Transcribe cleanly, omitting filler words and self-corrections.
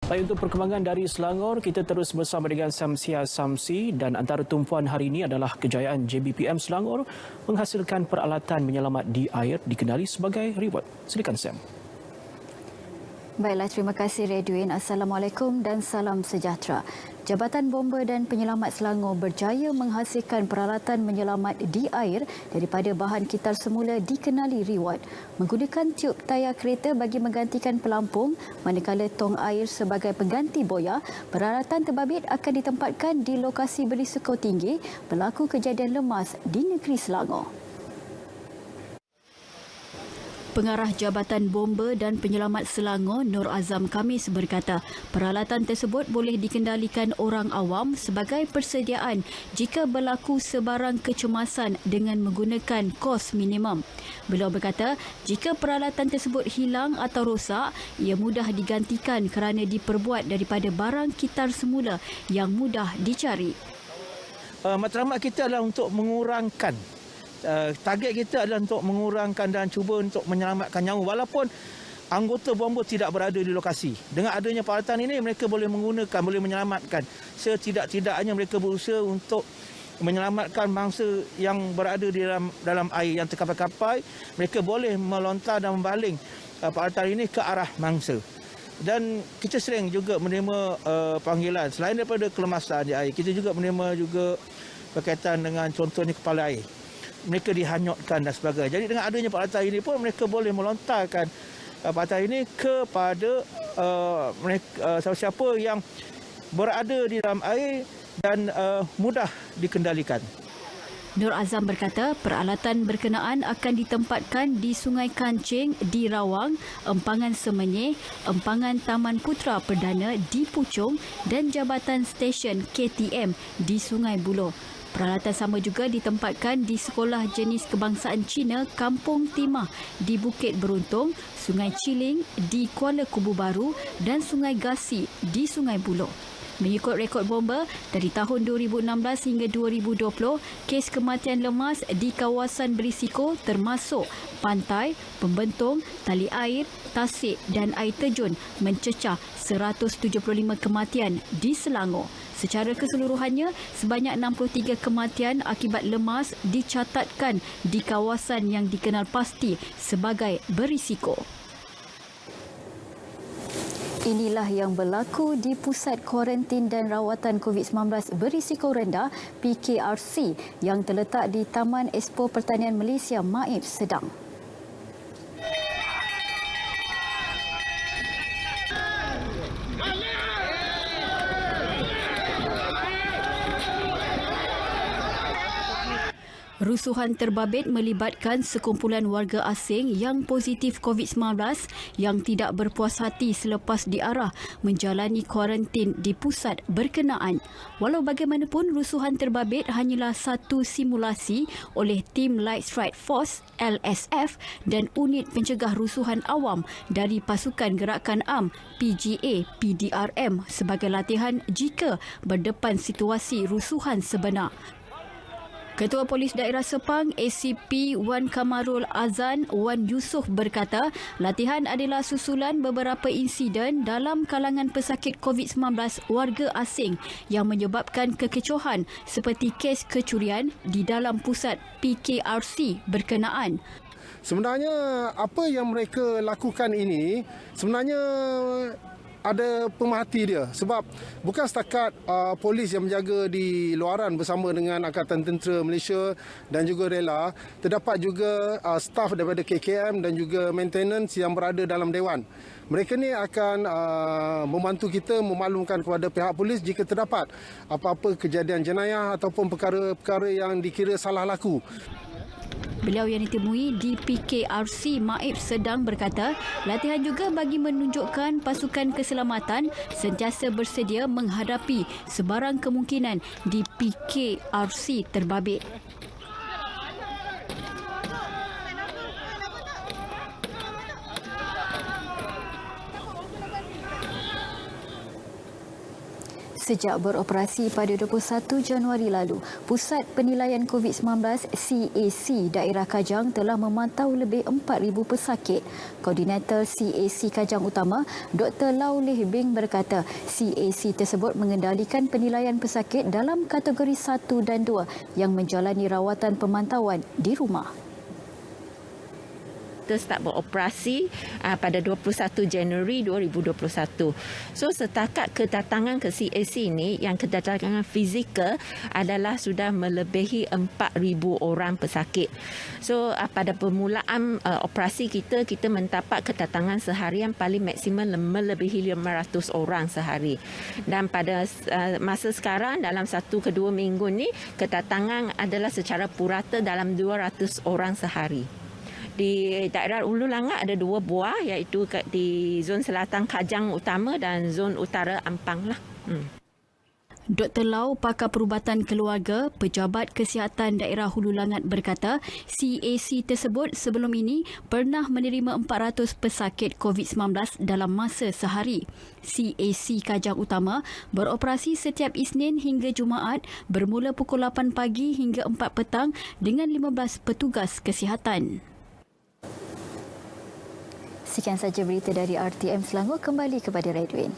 Baik, untuk perkembangan dari Selangor, kita terus bersama dengan Samsia Samsi dan antara tumpuan hari ini adalah kejayaan JBPM Selangor menghasilkan peralatan menyelamat di air dikenali sebagai reward. Silakan Sam. Baiklah, terima kasih Redwin. Assalamualaikum dan salam sejahtera. Jabatan Bomba dan Penyelamat Selangor berjaya menghasilkan peralatan menyelamat di air daripada bahan kitar semula dikenali reward. Menggunakan tiub tayar kereta bagi menggantikan pelampung, manakala tong air sebagai pengganti boya, peralatan terbabit akan ditempatkan di lokasi berisiko tinggi berlaku kejadian lemas di negeri Selangor. Pengarah Jabatan Bomba dan Penyelamat Selangor, Nur Azam Khamis berkata, peralatan tersebut boleh dikendalikan orang awam sebagai persediaan jika berlaku sebarang kecemasan dengan menggunakan kos minimum. Beliau berkata, jika peralatan tersebut hilang atau rosak, ia mudah digantikan kerana diperbuat daripada barang kitar semula yang mudah dicari. Matlamat kita adalah untuk mengurangkan target kita adalah untuk mengurangkan dan cuba untuk menyelamatkan nyawa walaupun anggota bomba tidak berada di lokasi. Dengan adanya peralatan ini mereka boleh menggunakan, boleh menyelamatkan. Setidak-tidaknya mereka berusaha untuk menyelamatkan mangsa yang berada di dalam air yang terkapai-kapai. Mereka boleh melontar dan membaling peralatan ini ke arah mangsa. Dan kita sering juga menerima panggilan selain daripada kelemasan di air, kita juga menerima juga berkaitan dengan contohnya kepala air. Mereka dihanyutkan dan sebagainya. Jadi dengan adanya peralatan ini pun mereka boleh melontarkan peralatan ini kepada siapa-siapa yang berada di dalam air dan mudah dikendalikan. Nur Azam berkata peralatan berkenaan akan ditempatkan di Sungai Kancing di Rawang, Empangan Semenyih, Empangan Taman Putra Perdana di Puchong dan Jabatan Stesen KTM di Sungai Buloh. Peralatan sama juga ditempatkan di Sekolah Jenis Kebangsaan Cina Kampung Timah di Bukit Beruntung, Sungai Ciling di Kuala Kubu Baru dan Sungai Gasi di Sungai Buloh. Mengikut rekod bomba, dari tahun 2016 hingga 2020, kes kematian lemas di kawasan berisiko termasuk pantai, pembentung, tali air, tasik dan air terjun mencecah 175 kematian di Selangor. Secara keseluruhannya, sebanyak 63 kematian akibat lemas dicatatkan di kawasan yang dikenal pasti sebagai berisiko. Inilah yang berlaku di Pusat Kuarantin dan Rawatan COVID-19 Berisiko Rendah PKRC yang terletak di Taman Expo Pertanian Malaysia Maib Sedang. Rusuhan terbabit melibatkan sekumpulan warga asing yang positif COVID-19 yang tidak berpuas hati selepas diarah menjalani kuarantin di pusat berkenaan. Walau bagaimanapun, rusuhan terbabit hanyalah satu simulasi oleh tim Light Strike Force LSF dan Unit Pencegah Rusuhan Awam dari Pasukan Gerakan Am PGA PDRM sebagai latihan jika berdepan situasi rusuhan sebenar. Ketua Polis Daerah Sepang ACP Wan Kamarul Azan Wan Yusof berkata latihan adalah susulan beberapa insiden dalam kalangan pesakit COVID-19 warga asing yang menyebabkan kekecohan seperti kes kecurian di dalam pusat PKRC berkenaan. Sebenarnya apa yang mereka lakukan ini sebenarnya ada pemerhati dia sebab bukan setakat polis yang menjaga di luaran bersama dengan Angkatan Tentera Malaysia dan juga rela, terdapat juga staf daripada KKM dan juga maintenance yang berada dalam dewan. Mereka ni akan membantu kita memaklumkan kepada pihak polis jika terdapat apa-apa kejadian jenayah ataupun perkara-perkara yang dikira salah laku. Beliau yang ditemui di PKRC Maib Sedang berkata, latihan juga bagi menunjukkan pasukan keselamatan sentiasa bersedia menghadapi sebarang kemungkinan di PKRC terbabit. Sejak beroperasi pada 21 Januari lalu, Pusat Penilaian COVID-19 CAC Daerah Kajang telah memantau lebih 4,000 pesakit. Koordinator CAC Kajang Utama, Dr. Lau Leh Bing berkata, CAC tersebut mengendalikan penilaian pesakit dalam kategori 1 dan 2 yang menjalani rawatan pemantauan di rumah. Kita start beroperasi pada 21 Januari 2021. So setakat kedatangan ke CAC ini, yang kedatangan fizikal adalah sudah melebihi 4,000 orang pesakit. So pada permulaan operasi kita mendapat kedatangan seharian paling maksimum melebihi 500 orang sehari. Dan pada masa sekarang dalam 1 ke 2 minggu ni, kedatangan adalah secara purata dalam 200 orang sehari. Di daerah Ulu Langat ada 2 buah, iaitu di zon selatan Kajang Utama dan zon utara Ampang lah. Dr. Lau, pakar perubatan keluarga, Pejabat Kesihatan Daerah Hulu Langat berkata, CAC tersebut sebelum ini pernah menerima 400 pesakit COVID-19 dalam masa sehari. CAC Kajang Utama beroperasi setiap Isnin hingga Jumaat bermula pukul 8 pagi hingga 4 petang dengan 15 petugas kesihatan. Sekian saja berita dari RTM Selangor, kembali kepada Redwin.